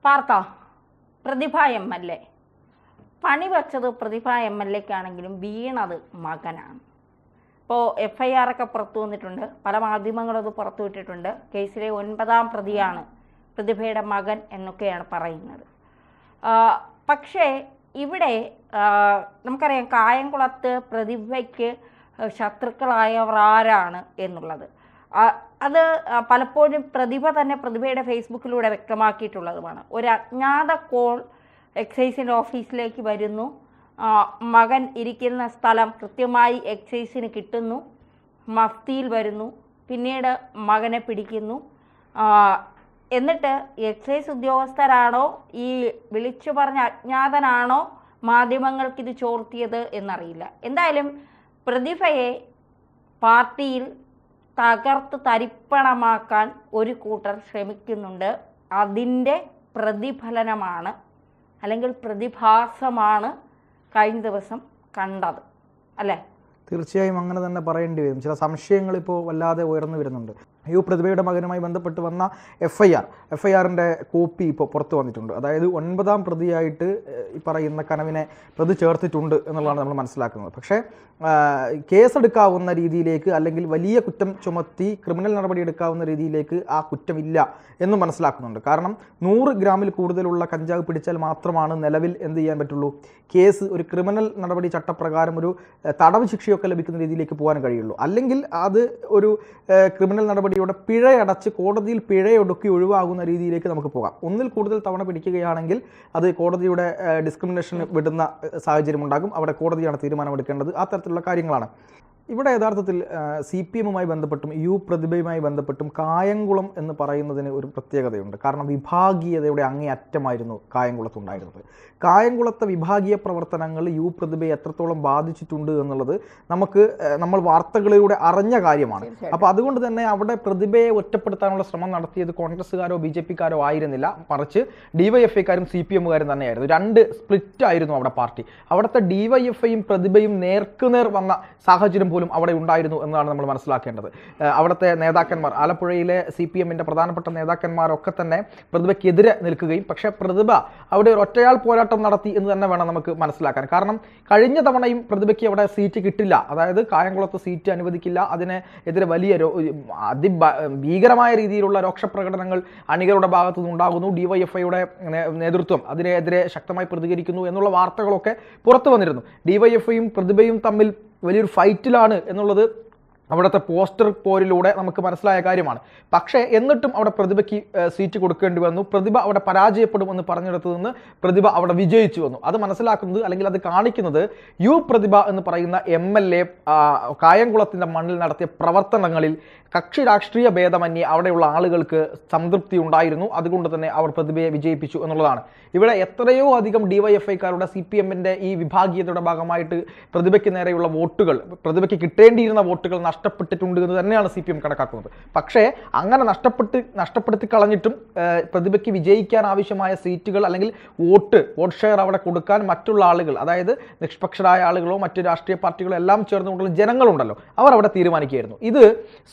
Partha Prathibha M L A പണി വച്ചത് പ്രതിഭ M L എക്കാണെങ്കിലും വീണത് മകനാണ്. ഇപ്പോൾ FIR ഒക്കെ പുറത്തു വന്നിട്ടുണ്ട്, പല മാധ്യമങ്ങളും അത് പുറത്തുവിട്ടിട്ടുണ്ട്. കേസിലെ 9ാം പ്രതിയാണ് പ്രതിഭയുടെ മകൻ എന്നൊക്കെയാണ് പറയുന്നത്. പക്ഷേ ഇവിടെ നമുക്കറിയാം കായംകുളത്ത് പ്രതിഭയ്ക്ക് ശത്രുക്കളായവർ ആരാണ് എന്നുള്ളത്. അത് പലപ്പോഴും പ്രതിഭ തന്നെ പ്രതിഭയുടെ ഫേസ്ബുക്കിലൂടെ വ്യക്തമാക്കിയിട്ടുള്ളതുമാണ്. ഒരു അജ്ഞാത കോൾ എക്സൈസിൻ്റെ ഓഫീസിലേക്ക് വരുന്നു, മകൻ ഇരിക്കുന്ന സ്ഥലം കൃത്യമായി എക്സൈസിന് കിട്ടുന്നു, മഫ്തിയിൽ വരുന്നു, പിന്നീട് മകനെ പിടിക്കുന്നു. എന്നിട്ട് എക്സൈസ് ഉദ്യോഗസ്ഥരാണോ ഈ വിളിച്ചു പറഞ്ഞ അജ്ഞാതനാണോ മാധ്യമങ്ങൾക്കിത് ചോർത്തിയത് എന്നറിയില്ല. എന്തായാലും പ്രതിഭയെ പാർട്ടിയിൽ തകർത്ത് തരിപ്പണമാക്കാൻ ഒരു കൂട്ടർ ശ്രമിക്കുന്നുണ്ട്. അതിൻ്റെ പ്രതിഫലനമാണ് അല്ലെങ്കിൽ പ്രതിഭാസമാണ് കഴിഞ്ഞ ദിവസം കണ്ടത്, അല്ലേ? തീർച്ചയായും അങ്ങനെ തന്നെ പറയേണ്ടി വരും. ചില സംശയങ്ങൾ ഇപ്പോൾ വല്ലാതെ ഉയർന്നു വരുന്നുണ്ട്. പ്രതിഭയുടെ മകനുമായി ബന്ധപ്പെട്ട് വന്ന FIR-ൻ്റെ കോപ്പി ഇപ്പോൾ പുറത്തു വന്നിട്ടുണ്ട്. അതായത് 9ാം പ്രതിയായിട്ട് ഈ പറയുന്ന കനവിനെ പ്രതി ചേർത്തിട്ടുണ്ട് എന്നുള്ളതാണ് നമ്മൾ മനസ്സിലാക്കുന്നത്. പക്ഷേ കേസെടുക്കാവുന്ന രീതിയിലേക്ക് അല്ലെങ്കിൽ വലിയ കുറ്റം ചുമത്തി ക്രിമിനൽ നടപടി എടുക്കാവുന്ന രീതിയിലേക്ക് ആ കുറ്റമില്ല എന്നും മനസ്സിലാക്കുന്നുണ്ട്. കാരണം 100 ഗ്രാമിൽ കൂടുതലുള്ള കഞ്ചാവ് പിടിച്ചാൽ മാത്രമാണ് നിലവിൽ എന്ത് ചെയ്യാൻ പറ്റുള്ളൂ, കേസ് ഒരു ക്രിമിനൽ നടപടി ചട്ടപ്രകാരം ഒരു തടവ് ശിക്ഷയൊക്കെ ലഭിക്കുന്ന രീതിയിലേക്ക് പോകാൻ കഴിയുള്ളൂ. അല്ലെങ്കിൽ അത് ഒരു ക്രിമിനൽ നടപടിയുടെ പിഴയടച്ച് കോടതിയിൽ പിഴയൊടുക്കി ഒഴിവാകുന്ന രീതിയിലേക്ക് നമുക്ക് പോകാം. ഒന്നിൽ കൂടുതൽ തവണ പിടിക്കുകയാണെങ്കിൽ അത് കോടതിയുടെ ഡിസ്ക്രിമിനേഷന് വിടുന്ന സാഹചര്യം ഉണ്ടാകും. അവിടെ കോടതിയാണ് തീരുമാനമെടുക്കേണ്ടത്. ആ തരത്തിലുള്ള കാര്യങ്ങളാണ് ഇവിടെ യഥാർത്ഥത്തിൽ CPM-മായി ബന്ധപ്പെട്ടും പ്രതിഭയുമായി ബന്ധപ്പെട്ടും കായംകുളം എന്ന് പറയുന്നതിന് ഒരു പ്രത്യേകതയുണ്ട്. കാരണം വിഭാഗീയതയുടെ അങ്ങേയറ്റമായിരുന്നു കായംകുളത്തുണ്ടായിരുന്നത്. കായംകുളത്തെ വിഭാഗീയ പ്രവർത്തനങ്ങൾ പ്രതിഭയെ എത്രത്തോളം ബാധിച്ചിട്ടുണ്ട് എന്നുള്ളത് നമ്മൾ വാർത്തകളിലൂടെ അറിഞ്ഞ കാര്യമാണ്. അപ്പോൾ അതുകൊണ്ട് തന്നെ അവിടെ പ്രതിഭയെ ഒറ്റപ്പെടുത്താനുള്ള ശ്രമം നടത്തിയത് കോൺഗ്രസ്സുകാരോ BJP-ക്കാരോ ആയിരുന്നില്ല, മറിച്ച് DYFI-ക്കാരും CPM-കാരും തന്നെയായിരുന്നു. 2 സ്പ്ലിറ്റ് ആയിരുന്നു അവിടെ പാർട്ടി. അവിടുത്തെ DYFI-യും പ്രതിഭയും നേർക്കുനേർ വന്ന സാഹചര്യം പോലും അവിടെ ഉണ്ടായിരുന്നു എന്നാണ് നമ്മൾ മനസ്സിലാക്കേണ്ടത്. അവിടുത്തെ നേതാക്കന്മാർ, ആലപ്പുഴയിലെ CPM-ന്റെ പ്രധാനപ്പെട്ട നേതാക്കന്മാരൊക്കെ തന്നെ പ്രതിഭയ്ക്കെതിരെ നിൽക്കുകയും, പക്ഷേ പ്രതിഭ അവിടെ ഒരു ഒറ്റയാൾ പോരാട്ടം നടത്തി എന്ന് തന്നെ വേണം നമുക്ക് മനസ്സിലാക്കാൻ. കാരണം കഴിഞ്ഞ തവണയും പ്രതിഭയ്ക്ക് അവിടെ സീറ്റ് കിട്ടില്ല, അതായത് കായംകുളത്ത് സീറ്റ് അനുവദിക്കില്ല. അതിനെതിരെ വലിയ ഭീകരമായ രീതിയിലുള്ള രോക്ഷപ്രകടനങ്ങൾ അണികളുടെ ഭാഗത്തു നിന്നുണ്ടാകുന്നു. DYFI-യുടെ നേതൃത്വം അതിനെതിരെ ശക്തമായി പ്രതികരിക്കുന്നു എന്നുള്ള വാർത്തകളൊക്കെ പുറത്തു വന്നിരുന്നു. DYFI-യും പ്രതിഭയും തമ്മിൽ വലിയൊരു ഫൈറ്റിലാണ് എന്നുള്ളത് അവിടുത്തെ പോസ്റ്റർ പോരിലൂടെ നമുക്ക് മനസ്സിലായ കാര്യമാണ്. പക്ഷേ എന്നിട്ടും അവിടെ പ്രതിഭയ്ക്ക് സീറ്റ് കൊടുക്കേണ്ടി വന്നു. പ്രതിഭ അവിടെ പരാജയപ്പെടുമെന്ന് പറഞ്ഞിടത്തു നിന്ന് പ്രതിഭ അവിടെ വിജയിച്ചു വന്നു. അത് മനസ്സിലാക്കുന്നത് അല്ലെങ്കിൽ അത് കാണിക്കുന്നത് പ്രതിഭ എന്ന് പറയുന്ന MLA കായംകുളത്തിൻ്റെ മണ്ണിൽ നടത്തിയ പ്രവർത്തനങ്ങളിൽ കക്ഷി രാഷ്ട്രീയ ഭേദമന്യേ അവിടെയുള്ള ആളുകൾക്ക് സംതൃപ്തി ഉണ്ടായിരുന്നു. അതുകൊണ്ട് തന്നെ അവർ പ്രതിഭയെ വിജയിപ്പിച്ചു എന്നുള്ളതാണ്. ഇവിടെ എത്രയോ അധികം DYFI-ക്കാരുടെ CPM-ന്റെ ഈ വിഭാഗീയതയുടെ ഭാഗമായിട്ട് പ്രതിഭയ്ക്ക് നേരെയുള്ള വോട്ടുകൾ, പ്രതിഭയ്ക്ക് കിട്ടേണ്ടിയിരുന്ന വോട്ടുകൾ നഷ്ടപ്പെട്ടിട്ടുണ്ട് എന്ന് തന്നെയാണ് CPM കണക്കാക്കുന്നത്. പക്ഷേ അങ്ങനെ നഷ്ടപ്പെടുത്തി കളഞ്ഞിട്ടും പ്രതിഭയ്ക്ക് വിജയിക്കാൻ ആവശ്യമായ സീറ്റുകൾ അല്ലെങ്കിൽ വോട്ട് ഷെയർ അവിടെ കൊടുക്കാൻ മറ്റുള്ള ആളുകൾ, അതായത് നിഷ്പക്ഷരായ ആളുകളോ മറ്റു രാഷ്ട്രീയ പാർട്ടികളോ എല്ലാം ചേർന്നുകൊണ്ടുള്ള ജനങ്ങളുണ്ടല്ലോ, അവർ അവിടെ തീരുമാനിക്കുകയായിരുന്നു. ഇത്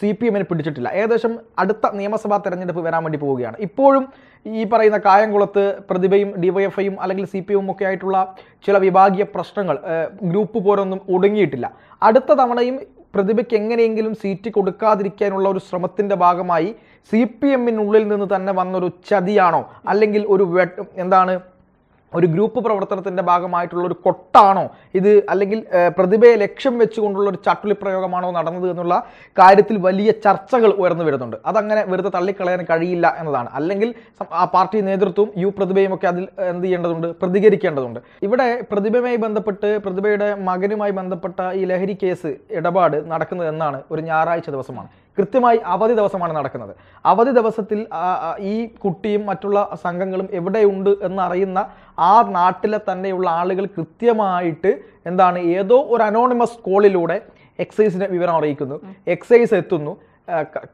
CPM-ന് പിടിച്ചിട്ടില്ല. ഏകദേശം അടുത്ത നിയമസഭാ തെരഞ്ഞെടുപ്പ് വരാൻ വേണ്ടി പോവുകയാണ്. ഇപ്പോഴും ഈ പറയുന്ന കായംകുളത്ത് പ്രതിഭയും DYFI-യും അല്ലെങ്കിൽ CPM-ഉം ഒക്കെ ആയിട്ടുള്ള ചില വിഭാഗീയ പ്രശ്നങ്ങൾ, ഗ്രൂപ്പ് പോരൊന്നും ഒടുങ്ങിയിട്ടില്ല. അടുത്ത തവണയും പ്രതിഭയ്ക്ക് എങ്ങനെയെങ്കിലും സീറ്റ് കൊടുക്കാതിരിക്കാനുള്ള ഒരു ശ്രമത്തിൻ്റെ ഭാഗമായി CPM-നുള്ളിൽ നിന്ന് തന്നെ വന്നൊരു ചതിയാണോ അല്ലെങ്കിൽ ഒരു ഗ്രൂപ്പ് പ്രവർത്തനത്തിൻ്റെ ഭാഗമായിട്ടുള്ള ഒരു കൊട്ടാണോ ഇത്, അല്ലെങ്കിൽ പ്രതിഭയെ ലക്ഷ്യം വെച്ചുകൊണ്ടുള്ള ഒരു ചട്ടുളി പ്രയോഗമാണോ നടന്നത് എന്നുള്ള കാര്യത്തിൽ വലിയ ചർച്ചകൾ ഉയർന്നു വരുന്നുണ്ട്. അതങ്ങനെ വെറുതെ തള്ളിക്കളയാൻ കഴിയില്ല എന്നതാണ്. അല്ലെങ്കിൽ ആ പാർട്ടി നേതൃത്വവും പ്രതിഭയും ഒക്കെ അതിൽ എന്ത് ചെയ്യേണ്ടതുണ്ട്, പ്രതികരിക്കേണ്ടതുണ്ട്. ഇവിടെ പ്രതിഭയുമായി ബന്ധപ്പെട്ട് പ്രതിഭയുടെ മകനുമായി ബന്ധപ്പെട്ട ഈ ലഹരി കേസ് ഇടപാട് നടക്കുന്നത് എന്നാണ്, ഒരു ഞായറാഴ്ച ദിവസമാണ്. കൃത്യമായി അവധി ദിവസമാണ് നടക്കുന്നത്. അവധി ദിവസത്തിൽ ഈ കുട്ടിയും മറ്റുള്ള സംഘങ്ങളും എവിടെയുണ്ട് എന്നറിയുന്ന ആ നാട്ടിലെ തന്നെയുള്ള ആളുകൾ കൃത്യമായിട്ട് ഏതോ ഒരു അനോണിമസ് കോളിലൂടെ എക്സൈസിനെ വിവരം അറിയിക്കുന്നു. എക്സൈസ് എത്തുന്നു.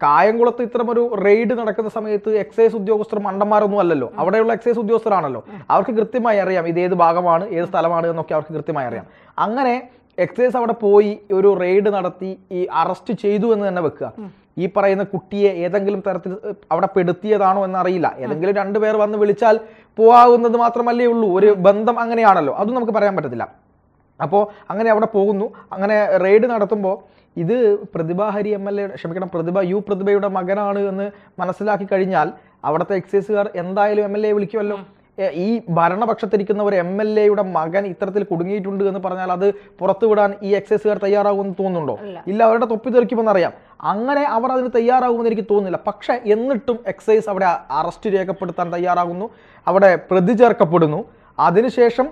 കായംകുളത്ത് ഇത്തരമൊരു റെയ്ഡ് നടക്കുന്ന സമയത്ത് എക്സൈസ് ഉദ്യോഗസ്ഥർ മണ്ടന്മാരൊന്നും അല്ലല്ലോ, അവിടെയുള്ള എക്സൈസ് ഉദ്യോഗസ്ഥരാണല്ലോ. അവർക്ക് കൃത്യമായി അറിയാം ഇത് ഏത് ഭാഗമാണ്, ഏത് സ്ഥലമാണ് എന്നൊക്കെ അവർക്ക് കൃത്യമായി അറിയാം. അങ്ങനെ എക്സൈസ് അവിടെ പോയി ഒരു റെയ്ഡ് നടത്തി ഈ അറസ്റ്റ് ചെയ്തു എന്ന് തന്നെ വെക്കുക. ഈ പറയുന്ന കുട്ടിയെ ഏതെങ്കിലും തരത്തിൽ അവിടെ പെടുത്തിയതാണോ എന്നറിയില്ല. ഏതെങ്കിലും 2 പേർ വന്ന് വിളിച്ചാൽ പോകാവുന്നത് മാത്രമല്ലേ ഉള്ളൂ. ഒരു ബന്ധം അങ്ങനെയാണല്ലോ, അതും നമുക്ക് പറയാൻ പറ്റത്തില്ല. അപ്പോൾ അങ്ങനെ അവിടെ പോകുന്നു. അങ്ങനെ റെയ്ഡ് നടത്തുമ്പോൾ ഇത് പ്രതിഭയുടെ മകനാണ് എന്ന് മനസ്സിലാക്കി കഴിഞ്ഞാൽ അവിടുത്തെ എക്സൈസുകാർ എന്തായാലും MLA വിളിക്കുമല്ലോ. ഈ ഭരണപക്ഷത്തിരിക്കുന്ന ഒരു MLA മകൻ ഇത്തരത്തിൽ കുടുങ്ങിയിട്ടുണ്ട് എന്ന് പറഞ്ഞാൽ അത് പുറത്തുവിടാൻ ഈ എക്സൈസുകാർ തയ്യാറാകുമെന്ന് തോന്നുന്നുണ്ടോ? ഇല്ല, അവരുടെ തൊപ്പി തെറിക്കുമെന്നറിയാം. അങ്ങനെ അവർ അതിന് തയ്യാറാകുമെന്ന് എനിക്ക് തോന്നുന്നില്ല. പക്ഷേ എന്നിട്ടും എക്സൈസ് അവിടെ അറസ്റ്റ് രേഖപ്പെടുത്താൻ തയ്യാറാകുന്നു, അവിടെ പ്രതി ചേർക്കപ്പെടുന്നു. അതിനുശേഷം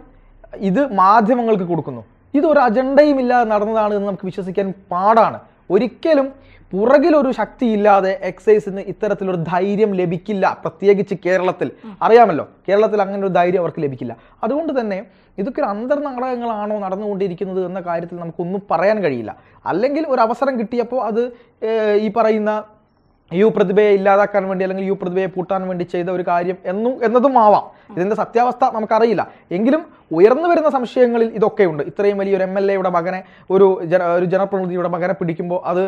ഇത് മാധ്യമങ്ങൾക്ക് കൊടുക്കുന്നു. ഇതൊരു അജണ്ടയും ഇല്ലാതെ നടന്നതാണ് എന്ന് നമുക്ക് വിശ്വസിക്കാൻ പാടാണ്. ഒരിക്കലും പുറകിലൊരു ശക്തിയില്ലാതെ എക്സൈസിന് ഇത്തരത്തിലൊരു ധൈര്യം ലഭിക്കില്ല. പ്രത്യേകിച്ച് കേരളത്തിൽ അറിയാമല്ലോ, കേരളത്തിൽ അങ്ങനെ ഒരു ധൈര്യം അവർക്ക് ലഭിക്കില്ല. അതുകൊണ്ട് തന്നെ ഇതൊക്കെ ഒരു അന്തർനാടകങ്ങളാണോ നടന്നുകൊണ്ടിരിക്കുന്നത് എന്ന കാര്യത്തിൽ നമുക്കൊന്നും പറയാൻ കഴിയില്ല. അല്ലെങ്കിൽ ഒരു അവസരം കിട്ടിയപ്പോൾ അത് ഈ പറയുന്ന പ്രതിഭയെ ഇല്ലാതാക്കാൻ വേണ്ടി അല്ലെങ്കിൽ പ്രതിഭയെ പൂട്ടാൻ വേണ്ടി ചെയ്ത ഒരു കാര്യം എന്നതും ആവാം. ഇതിന്റെ സത്യാവസ്ഥ നമുക്കറിയില്ല. എങ്കിലും ഉയർന്നു വരുന്ന സംശയങ്ങളിൽ ഇതൊക്കെയുണ്ട്. ഇത്രയും വലിയൊരു MLA മകനെ, ഒരു ജനപ്രതിനിധിയുടെ മകനെ പിടിക്കുമ്പോൾ അത്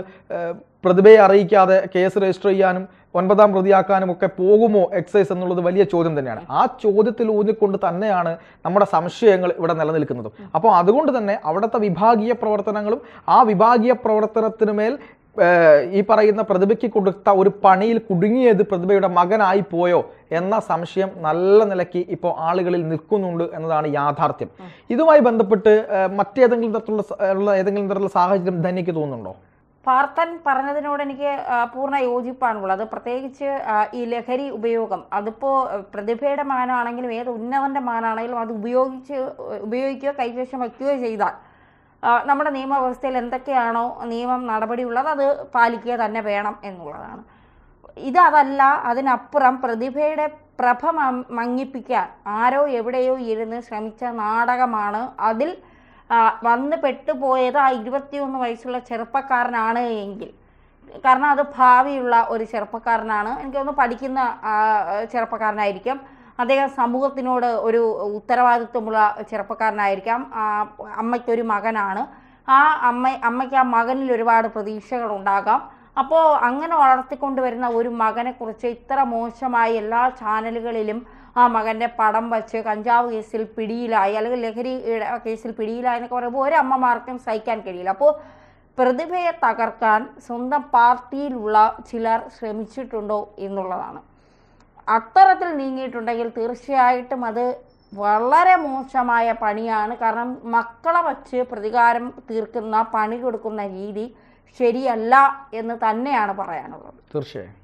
പ്രതിഭയെ അറിയിക്കാതെ കേസ് രജിസ്റ്റർ ചെയ്യാനും 9ാം പ്രതിയാക്കാനും ഒക്കെ പോകുമോ എക്സൈസ് എന്നുള്ളത് വലിയ ചോദ്യം തന്നെയാണ്. ആ ചോദ്യത്തിൽ ഊന്നിക്കൊണ്ട് തന്നെയാണ് നമ്മുടെ സംശയങ്ങൾ ഇവിടെ നിലനിൽക്കുന്നതും. അപ്പോൾ അതുകൊണ്ട് തന്നെ അവിടുത്തെ വിഭാഗീയ പ്രവർത്തനങ്ങളും ആ വിഭാഗീയ പ്രവർത്തനത്തിനുമേൽ ഈ പറയുന്ന പ്രതിഭയ്ക്ക് കൊടുത്ത ഒരു പണിയിൽ കുടുങ്ങിയത് പ്രതിഭയുടെ മകനായി പോയോ എന്ന സംശയം നല്ല നിലയ്ക്ക് ഇപ്പോൾ ആളുകളിൽ നിൽക്കുന്നുണ്ട് എന്നതാണ് യാഥാർത്ഥ്യം. ഇതുമായി ബന്ധപ്പെട്ട് മറ്റേതെങ്കിലും തരത്തിലുള്ള സാഹചര്യം ധന്യക്ക് തോന്നുന്നുണ്ടോ? പാർത്ഥൻ പറഞ്ഞതിനോട് എനിക്ക് പൂർണ്ണ യോജിപ്പാണുള്ളത്. പ്രത്യേകിച്ച് ഈ ലഹരി ഉപയോഗം, അതിപ്പോൾ പ്രതിഭയുടെ മകനാണെങ്കിലും ഏത് ഉന്നതൻ്റെ മകനാണെങ്കിലും അത് ഉപയോഗിക്കുകയോ കൈവശം വയ്ക്കുകയോ ചെയ്താൽ നമ്മുടെ നിയമവ്യവസ്ഥയിൽ എന്തൊക്കെയാണോ നിയമം നടപടിയുള്ളത് അത് പാലിക്കുക തന്നെ വേണം എന്നുള്ളതാണ്. ഇതല്ല, അതിനപ്പുറം പ്രതിഭയുടെ പ്രഭ മങ്ങിപ്പിക്കാൻ ആരോ എവിടെയോ ഇരുന്ന് ശ്രമിച്ച നാടകമാണ്. അതിൽ വന്ന് പെട്ടുപോയത് ആ 21 വയസ്സുള്ള ചെറുപ്പക്കാരനാണ് എങ്കിൽ, കാരണം അത് ഭാവിയുള്ള ഒരു ചെറുപ്പക്കാരനാണ്, എനിക്കൊന്ന് പഠിക്കുന്ന ചെറുപ്പക്കാരനായിരിക്കും, അദ്ദേഹം സമൂഹത്തിനോട് ഒരു ഉത്തരവാദിത്വമുള്ള ചെറുപ്പക്കാരനായിരിക്കാം, അമ്മയ്ക്കൊരു മകനാണ്, അമ്മയ്ക്ക് ആ മകനിൽ ഒരുപാട് പ്രതീക്ഷകളുണ്ടാകാം. അപ്പോൾ അങ്ങനെ വളർത്തിക്കൊണ്ടുവരുന്ന ഒരു മകനെക്കുറിച്ച് ഇത്ര മോശമായി എല്ലാ ചാനലുകളിലും ആ മകൻ്റെ പടം വച്ച് കഞ്ചാവ് കേസിൽ പിടിയിലായി അല്ലെങ്കിൽ ലഹരി കേസിൽ പിടിയിലായി എന്നൊക്കെ പറയുമ്പോൾ ഒരു അമ്മമാർക്കും സഹിക്കാൻ കഴിയില്ല. അപ്പോൾ പ്രതിഭയെ തകർക്കാൻ സ്വന്തം പാർട്ടിയിലുള്ള ചിലർ ശ്രമിച്ചിട്ടുണ്ടോ എന്നുള്ളതാണ്. അത്തരത്തിൽ നീങ്ങിയിട്ടുണ്ടെങ്കിൽ തീർച്ചയായിട്ടും അത് വളരെ മോശമായ പണിയാണ്. കാരണം മക്കളെ വച്ച് പ്രതികാരം തീർക്കുന്ന, പണി കൊടുക്കുന്ന രീതി ശരിയല്ല എന്ന് തന്നെയാണ് പറയാനുള്ളത്. തീർച്ചയായും.